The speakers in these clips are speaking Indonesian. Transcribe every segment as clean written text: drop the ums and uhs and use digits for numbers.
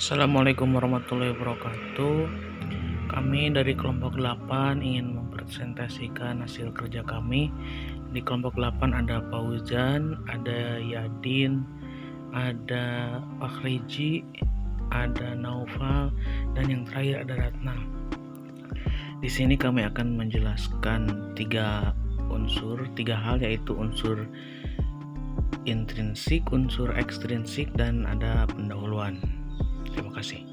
Assalamualaikum warahmatullahi wabarakatuh. Kami dari kelompok 8 ingin mempresentasikan hasil kerja kami. Di kelompok 8 ada Fauzan, ada Yadin, ada Fakhriji, ada Naufal, dan yang terakhir ada Ratna. Di sini kami akan menjelaskan tiga hal, yaitu unsur intrinsik, unsur ekstrinsik, dan ada pendahuluan. Terima kasih.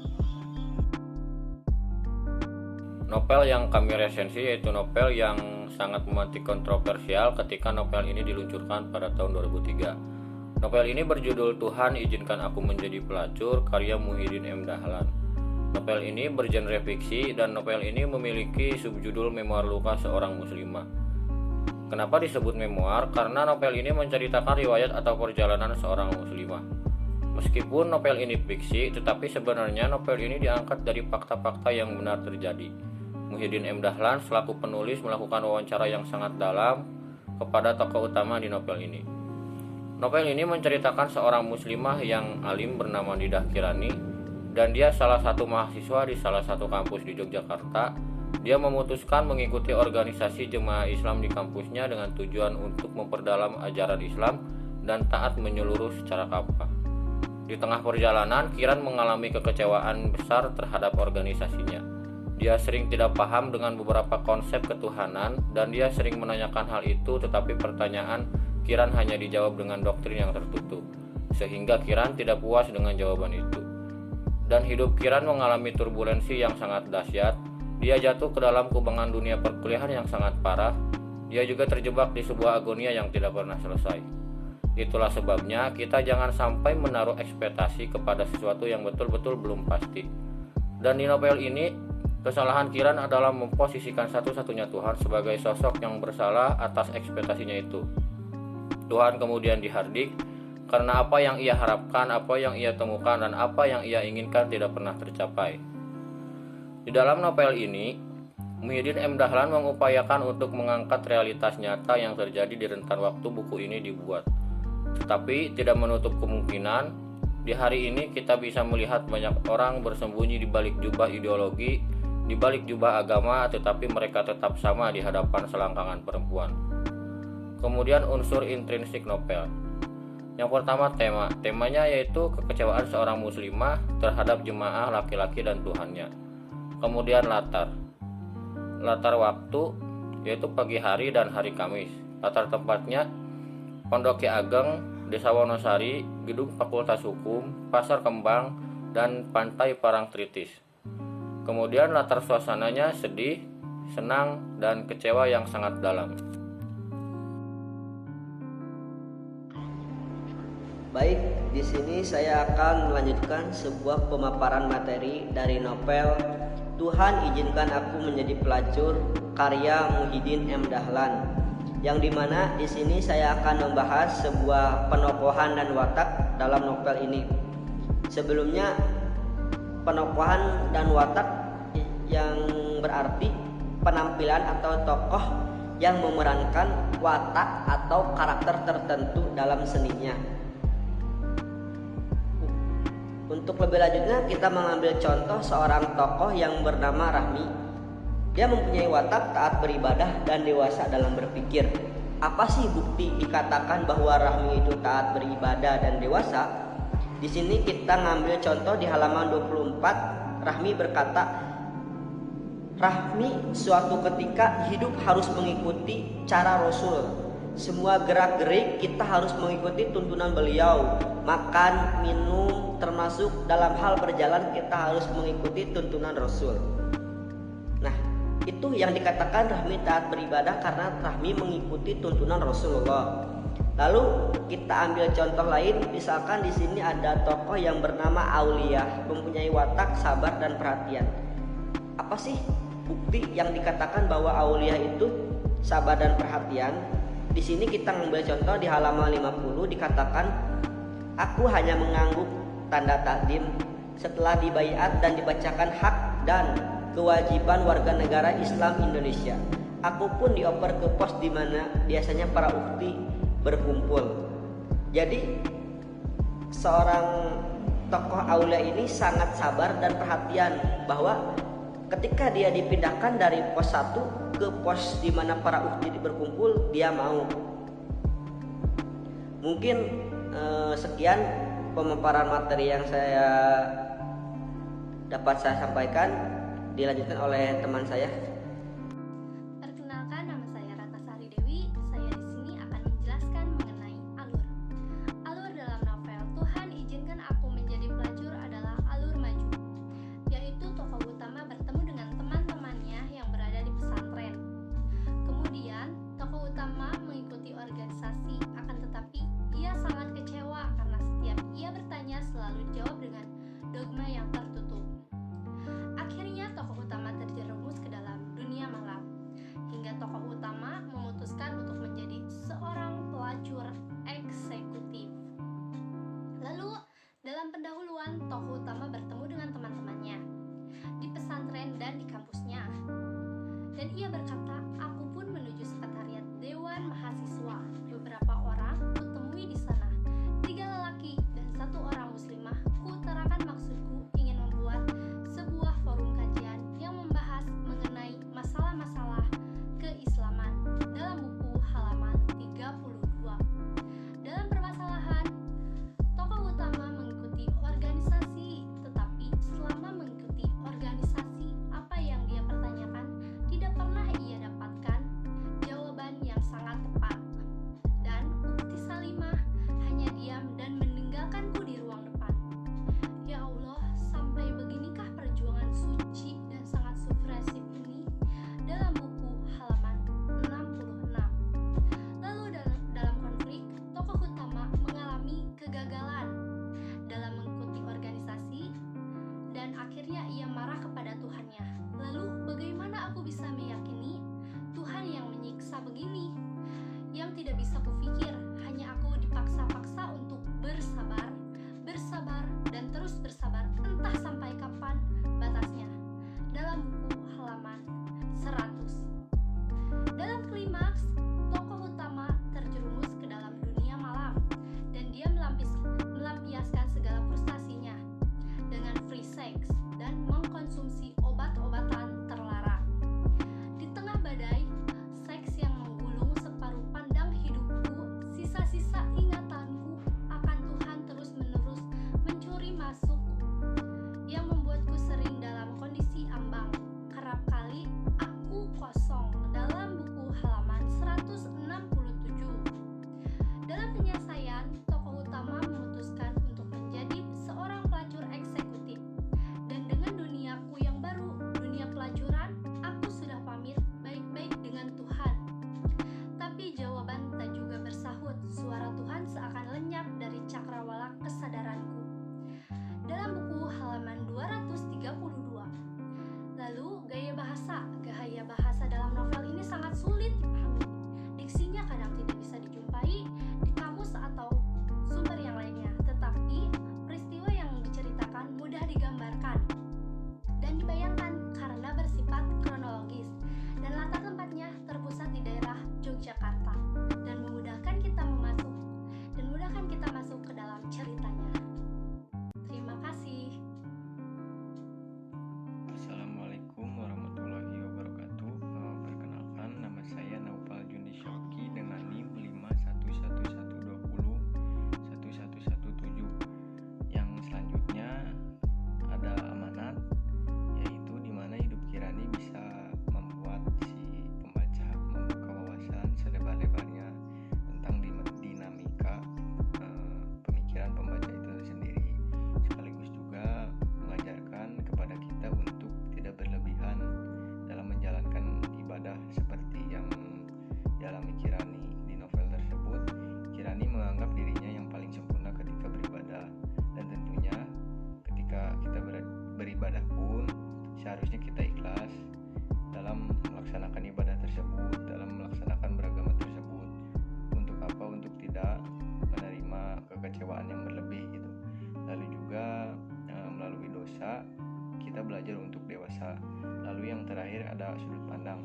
Novel yang kami resensi yaitu novel yang sangat memantik kontroversial ketika novel ini diluncurkan pada tahun 2003. Novel ini berjudul Tuhan Izinkan Aku Menjadi Pelacur, karya Muhyiddin M. Dahlan. Novel ini bergenre fiksi dan novel ini memiliki subjudul Memoir Luka Seorang Muslimah. Kenapa disebut memoir? Karena novel ini menceritakan riwayat atau perjalanan seorang muslimah. Meskipun novel ini fiksi, tetapi sebenarnya novel ini diangkat dari fakta-fakta yang benar terjadi. Muhyiddin M. Dahlan selaku penulis melakukan wawancara yang sangat dalam kepada tokoh utama di novel ini. Novel ini menceritakan seorang muslimah yang alim bernama Didah Kirani, dan dia salah satu mahasiswa di salah satu kampus di Yogyakarta. Dia memutuskan mengikuti organisasi jemaah Islam di kampusnya dengan tujuan untuk memperdalam ajaran Islam dan taat menyeluruh secara kafah. Di tengah perjalanan, Kiran mengalami kekecewaan besar terhadap organisasinya. Dia sering tidak paham dengan beberapa konsep ketuhanan dan dia sering menanyakan hal itu, tetapi pertanyaan Kiran hanya dijawab dengan doktrin yang tertutup, sehingga Kiran tidak puas dengan jawaban itu. Dan hidup Kiran mengalami turbulensi yang sangat dahsyat. Dia jatuh ke dalam kubangan dunia perkuliahan yang sangat parah. Dia juga terjebak di sebuah agonia yang tidak pernah selesai. Itulah sebabnya kita jangan sampai menaruh ekspektasi kepada sesuatu yang betul-betul belum pasti. Dan di novel ini, kesalahan Kiran adalah memposisikan satu-satunya Tuhan sebagai sosok yang bersalah atas ekspektasinya itu. Tuhan kemudian dihardik karena apa yang ia harapkan, apa yang ia temukan, dan apa yang ia inginkan tidak pernah tercapai. Di dalam novel ini, Muhyiddin M. Dahlan mengupayakan untuk mengangkat realitas nyata yang terjadi di rentan waktu buku ini dibuat. Tetapi tidak menutup kemungkinan di hari ini kita bisa melihat banyak orang bersembunyi di balik jubah ideologi, di balik jubah agama, tetapi mereka tetap sama di hadapan selangkangan perempuan. Kemudian unsur intrinsik novel. Yang pertama temanya yaitu kekecewaan seorang muslimah terhadap jemaah laki-laki dan Tuhannya. Kemudian latar waktu yaitu pagi hari dan hari Kamis. Latar tempatnya Pondok Ki Ageng, Desa Wonosari, Gedung Fakultas Hukum, Pasar Kembang, dan Pantai Parangtritis. Kemudian latar suasananya sedih, senang, dan kecewa yang sangat dalam. Baik, di sini saya akan melanjutkan sebuah pemaparan materi dari novel Tuhan Izinkan Aku Menjadi Pelacur, karya Muhyiddin M. Dahlan. Yang dimana di sini saya akan membahas sebuah penokohan dan watak dalam novel ini. Sebelumnya, penokohan dan watak yang berarti penampilan atau tokoh yang memerankan watak atau karakter tertentu dalam seninya. Untuk lebih lanjutnya, kita mengambil contoh seorang tokoh yang bernama Rahmi. Dia mempunyai watak taat beribadah dan dewasa dalam berpikir. Apa sih bukti dikatakan bahwa Rahmi itu taat beribadah dan dewasa? Di sini kita ngambil contoh di halaman 24. Rahmi berkata, Rahmi suatu ketika hidup harus mengikuti cara Rasul. Semua gerak-gerik kita harus mengikuti tuntunan beliau. Makan, minum, termasuk dalam hal berjalan kita harus mengikuti tuntunan Rasul. Nah, itu yang dikatakan Rahmi taat beribadah karena Rahmi mengikuti tuntunan Rasulullah. Lalu kita ambil contoh lain, misalkan di sini ada tokoh yang bernama Aulia, mempunyai watak sabar dan perhatian. Apa sih bukti yang dikatakan bahwa Aulia itu sabar dan perhatian? Di sini kita mengambil contoh di halaman 50 dikatakan, aku hanya mengangguk tanda takdim setelah dibaiat dan dibacakan hak dan kewajiban warga negara Islam Indonesia. Aku pun dioper ke pos di mana biasanya para ukti berkumpul. Jadi seorang tokoh Aulia ini sangat sabar dan perhatian bahwa ketika dia dipindahkan dari pos 1 ke pos di mana para uhdi berkumpul, dia mau. Mungkin sekian pemaparan materi yang dapat saya sampaikan. Dilanjutkan oleh teman saya. Perkenalkan, nama saya Ratnasari Dewi. Saya di sini akan menjelaskan mengenai alur. Alur dalam novel Tuhan Izinkan Aku Menjadi Pelacur adalah alur maju, yaitu tokoh utama bertemu dengan teman-temannya yang berada di pesantren. Kemudian, tokoh utama mengikuti organisasi, akan tetapi ia sangat kecewa karena setiap ia bertanya selalu dijawab dengan dogma yang tertutup. Akhirnya tokoh utama terjerumus ke dalam dunia malam, hingga tokoh utama memutuskan untuk menjadi seorang pelacur eksekutif. Lalu, dalam pendahuluan, tokoh utama bertemu dengan teman-temannya di pesantren dan di kampusnya. Dan ia berkata, "Aku pun menuju sekretariat Dewan Mahasiswa. Beberapa orang kutemui di sana, 3 lelaki dan 1 orang muslimah. Kuutarakan maksudku ingin membuat sebuah forum kajian yang membahas mengenai masalah-masalah keislaman dalam buku halaman 32. Dalam permasalahan, tokoh utama mengikuti organisasi, tetapi selama mengikuti organisasi, apa yang dia pertanyakan tidak pernah ia dapatkan jawaban yang sangat tepat. Dan Ukti Salimah hanya diam dan meninggalkanku di ruang depan. Ya Allah, sampai beginikah perjuangan suci dan sangat subversif ini?" Dalam buku halaman 66. Lalu dalam konflik, tokoh utama mengalami kegagalan dalam mengikuti organisasi dan akhirnya ia marah kepada Tuhannya. "Lalu bagaimana aku bisa meyakini Tuhan yang menyiksa begini? Yang tidak bisa kupikir, hanya aku dipaksa-paksa untuk bersabar, dan terus bersabar, entah sampai kapan batasnya." Dalam buku halaman 100. Dalam klimaks, tokoh utama terjerumus ke dalam dunia malam dan dia melampiaskan segala frustasinya dengan free sex dan mengkonsumsi obat-obatan terlarang. Di tengah badai seks yang menggulung separuh pandang hidupku, sisa-sisa ingatanku akan Tuhan terus-menerus mencuri masuk yang membuatku sering dalam kondisi ambang. Kerap kali aku kosong. Dalam buku halaman 167. Dalam penyelesaian, tokoh utama memutuskan untuk menjadi seorang pelacur eksekutif. Dan dengan duniaku yang baru, dunia pelacuran, aku sudah pamit baik-baik dengan Tuhan. Tapi jawaban tak juga bersahut. Suara Tuhan seakan lenyap dari cakrawala kesadaranku. Dalam buku halaman 232. Lalu gaya bahasa dalam novel ini sangat sulit dipahami. Diksinya kadang tidak bisa dijumpai di kamus atau sumber yang lainnya, tetapi peristiwa yang diceritakan mudah digambarkan dan dibayangkan karena bersifat kronologis dan latar tempatnya terpusat di daerah Yogyakarta dan memudahkan kita masuk ke dalam ceritanya. Terima kasih. Assalamualaikum warahmatullahi wabarakatuh. Perkenalkan, nama saya Naufal Jundi Syauki dengan NIM 511101117. Yang selanjutnya ada amanat, yaitu dimana hidup Kirani bisa membuat si pembaca membuka wawasan selebar-lebarnya tentang dinamika pemikiran pembaca itu sendiri, sekaligus juga mengajarkan kepada kita untuk tidak berlebihan dalam menjalankan ibadah seperti yang dialami Kirani di novel tersebut. Kirani menganggap dirinya yang paling sempurna ketika beribadah, dan tentunya ketika kita beribadah pun seharusnya kita ikhlas dalam melaksanakan ibadah tersebut, dalam melaksanakan beragama tersebut. Untuk apa? Untuk tidak menerima kekecewaan yang berlebih gitu. Lalu juga melalui dosa kita belajar untuk dewasa. Lalu yang terakhir ada sudut pandang.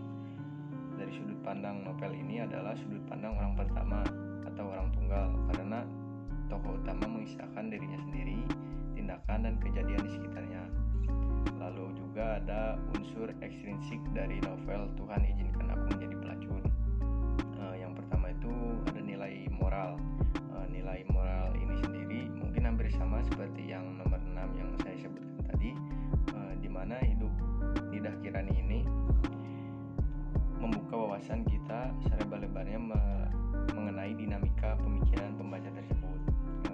Dari sudut pandang novel ini adalah sudut pandang orang pertama atau orang tunggal, karena tokoh utama mengisahkan dirinya sendiri tindakan dan kejadian di sekitarnya. Lalu juga ada unsur ekstrinsik dari novel Tuhan Izinkan Aku Menjadi Pelacur. Yang pertama itu ada nilai moral. Nilai moral ini sendiri mungkin hampir sama seperti yang nomor 6 yang saya sebutkan tadi, di mana hidup Nidah Kirani ini membuka wawasan kita selebar-lebarnya mengenai dinamika pemikiran pembaca tersebut,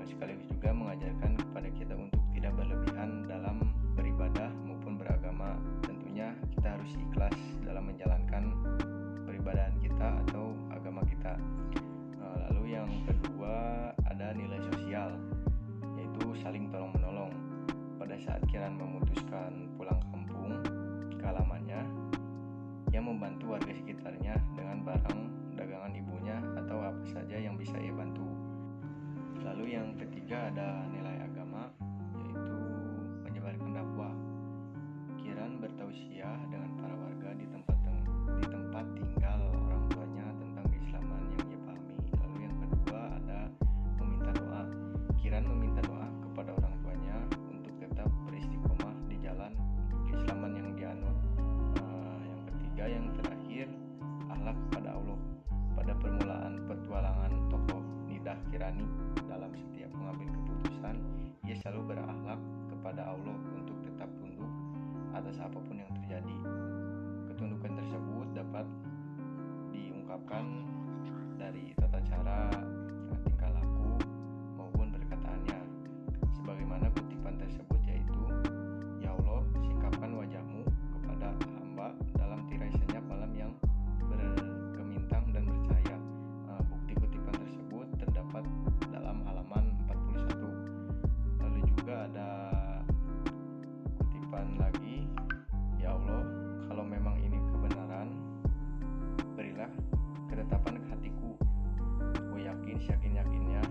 sekaligus juga mengajarkan kepada kita untuk tidak berlebihan dalam beribadah maupun beragama. Tentunya kita harus ikhlas dalam menjalankan peribadahan kita atau agama kita. Lalu yang kedua ada nilai sosial, yaitu saling tolong-menolong. Pada saat Kiran memutuskan pulang kampung ke halamannya, ia membantu warga sekitarnya dengan barang dagangan ibunya atau apa saja yang bisa ia bantu. Lalu yang ketiga ada nilai agama, yaitu menyebarkan dakwah. Kiran bertausiah dengan para warga di tempat tinggal orang tuanya tentang keislaman yang ia pahami. Lalu yang kedua ada meminta doa. Kiran meminta doa kepada orang tuanya untuk tetap beristiqomah di jalan keislaman yang dianut. Yang ketiga, yang terakhir, akhlak kepada Allah. Pada permulaan petualangan tokoh Nidah Kirani dalam setiap mengambil keputusan, ia selalu berakhlak kepada Allah untuk tetap tunduk atas apapun yang terjadi. Ketundukan tersebut dapat diungkapkan dari tata cara, tingkah laku maupun perkataannya. Sebagaimana kutipan tersebut, yaitu, "Ya Allah, singkapkan wajahmu kepada hamba dalam tirai senyap malam yang bergemintang dan bercahaya." Bukti kutipan tersebut terdapat dalam halaman 41. Lalu juga ada kutipan lagi, "Ya Allah, kalau memang ini kebenaran, berilah ketetapan ke hatiku. Aku yakin seyakin-yakinnya,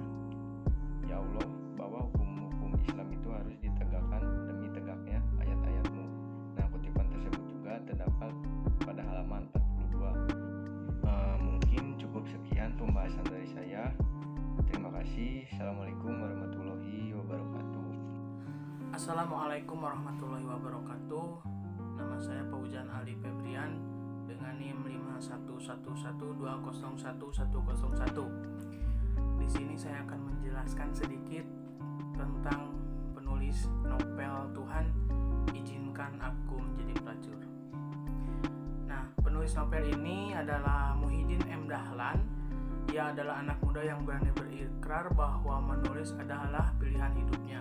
ya Allah, bahwa hukum-hukum Islam itu harus ditegakkan demi tegaknya ayat-ayat-Mu." Nah, kutipan tersebut juga terdapat pada halaman 42. Mungkin cukup sekian pembahasan dari saya. Terima kasih. Assalamualaikum warahmatullahi wabarakatuh. Assalamualaikum warahmatullahi wabarakatuh. Nama saya Fauzan Ali Febrian dengan NIM 51112011101. Di sini saya akan menjelaskan sedikit tentang penulis novel Tuhan Izinkan Aku Menjadi Pelacur. Nah, penulis novel ini adalah Muhyiddin M. Dahlan. Ia adalah anak muda yang berani berikrar bahwa menulis adalah pilihan hidupnya.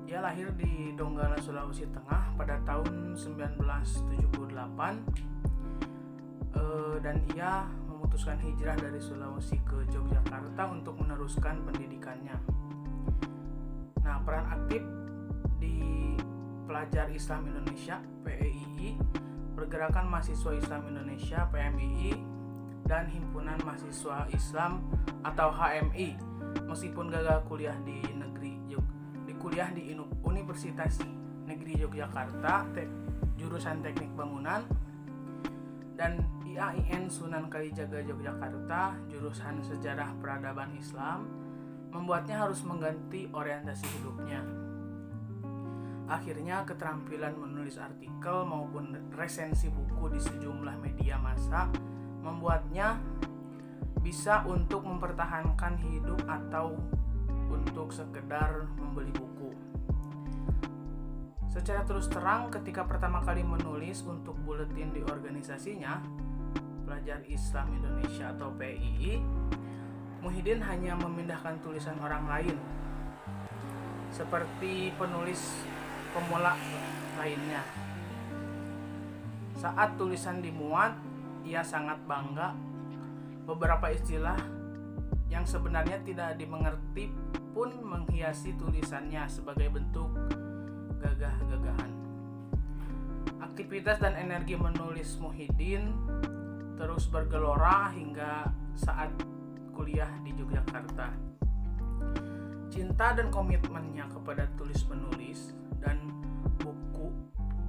Ia lahir di Donggala, Sulawesi Tengah pada tahun 1978 dan ia memutuskan hijrah dari Sulawesi ke Yogyakarta untuk meneruskan pendidikannya. Nah, peran aktif di Pelajar Islam Indonesia (PEII), Pergerakan Mahasiswa Islam Indonesia (PMII), dan Himpunan Mahasiswa Islam atau HMI. Meskipun gagal kuliah di Universitas Negeri Yogyakarta jurusan Teknik Bangunan dan IAIN Sunan Kalijaga Yogyakarta jurusan Sejarah Peradaban Islam, membuatnya harus mengganti orientasi hidupnya. Akhirnya keterampilan menulis artikel maupun resensi buku di sejumlah media massa membuatnya bisa untuk mempertahankan hidup atau untuk sekedar membeli buku. Secara terus terang, ketika pertama kali menulis untuk buletin di organisasinya, Pelajar Islam Indonesia atau PII, Muhyiddin hanya memindahkan tulisan orang lain, seperti penulis pemula lainnya. Saat tulisan dimuat, ia sangat bangga. Beberapa istilah yang sebenarnya tidak dimengerti pun menghiasi tulisannya sebagai bentuk gagah-gagahan. Aktivitas dan energi menulis Muhyiddin terus bergelora hingga saat kuliah di Yogyakarta. Cinta dan komitmennya kepada tulis-menulis dan buku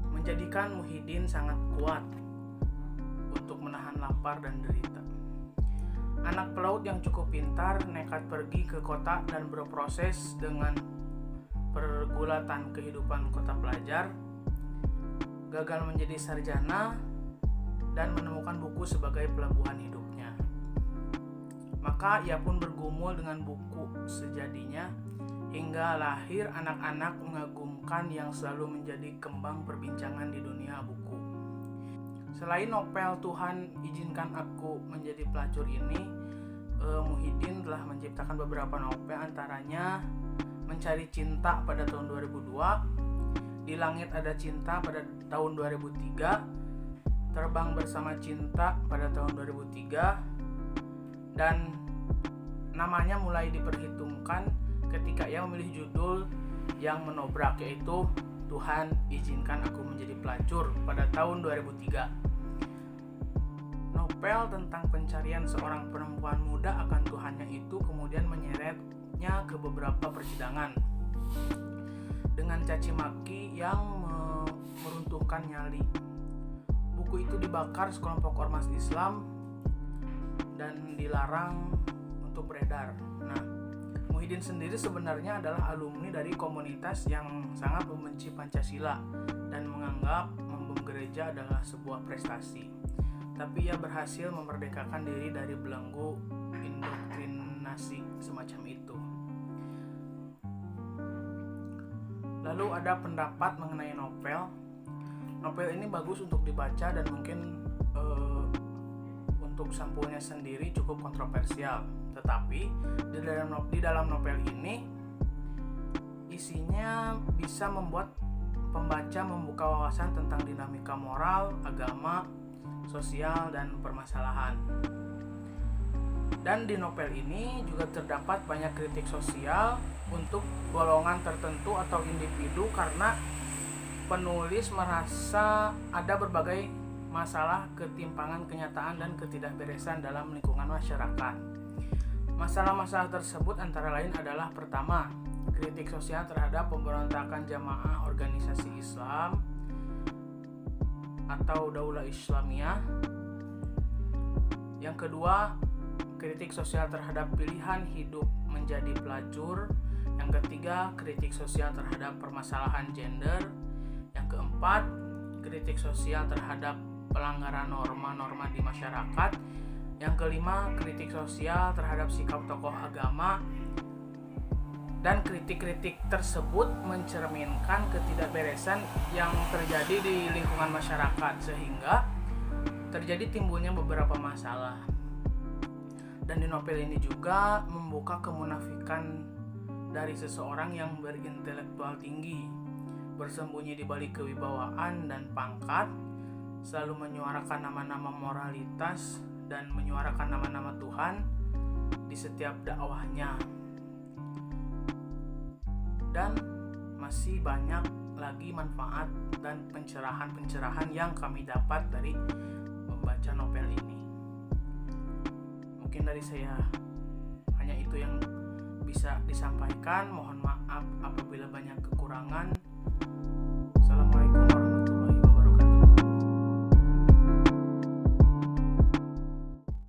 menjadikan Muhyiddin sangat kuat untuk menahan lapar dan derita. Anak pelaut yang cukup pintar nekat pergi ke kota dan berproses dengan pergulatan kehidupan kota pelajar, gagal menjadi sarjana, dan menemukan buku sebagai pelabuhan hidupnya. Maka ia pun bergumul dengan buku sejadinya hingga lahir anak-anak mengagumkan yang selalu menjadi kembang perbincangan di dunia buku. Selain novel Tuhan Izinkan Aku Menjadi Pelacur ini, Muhyiddin telah menciptakan beberapa novel, antaranya Mencari Cinta pada tahun 2002, Di Langit Ada Cinta pada tahun 2003, Terbang Bersama Cinta pada tahun 2003, dan namanya mulai diperhitungkan ketika ia memilih judul yang menobrak, yaitu Tuhan Izinkan Aku Menjadi Pelacur pada tahun 2003. Novel tentang pencarian seorang perempuan muda akan Tuhannya itu kemudian menyeretnya ke beberapa persidangan dengan caci maki yang meruntuhkan nyali. Buku itu dibakar sekelompok ormas Islam dan dilarang untuk beredar. Nah, Muhyiddin sendiri sebenarnya adalah alumni dari komunitas yang sangat membenci Pancasila dan menganggap membom gereja adalah sebuah prestasi. Tapi ia berhasil memerdekakan diri dari belenggu indoktrinasi semacam itu. Lalu ada pendapat mengenai novel. Novel ini bagus untuk dibaca dan mungkin untuk sampulnya sendiri cukup kontroversial. Tetapi di dalam novel ini isinya bisa membuat pembaca membuka wawasan tentang dinamika moral, agama, sosial, dan permasalahan. Dan di novel ini juga terdapat banyak kritik sosial untuk golongan tertentu atau individu karena penulis merasa ada berbagai masalah ketimpangan kenyataan dan ketidakberesan dalam lingkungan masyarakat. Masalah-masalah tersebut antara lain adalah: pertama, kritik sosial terhadap pemberontakan jamaah organisasi Islam atau Daulah Islamiyah. Yang kedua, kritik sosial terhadap pilihan hidup menjadi pelacur. Yang ketiga, kritik sosial terhadap permasalahan gender. Yang keempat, kritik sosial terhadap pelanggaran norma-norma di masyarakat. Yang kelima, kritik sosial terhadap sikap tokoh agama. Dan kritik-kritik tersebut mencerminkan ketidakberesan yang terjadi di lingkungan masyarakat sehingga terjadi timbulnya beberapa masalah. Dan di novel ini juga membuka kemunafikan dari seseorang yang berintelektual tinggi, bersembunyi di balik kewibawaan dan pangkat, selalu menyuarakan nama-nama moralitas dan menyuarakan nama-nama Tuhan di setiap dakwahnya. Dan masih banyak lagi manfaat dan pencerahan-pencerahan yang kami dapat dari membaca novel ini. Mungkin dari saya hanya itu yang bisa disampaikan. Mohon maaf apabila banyak kekurangan.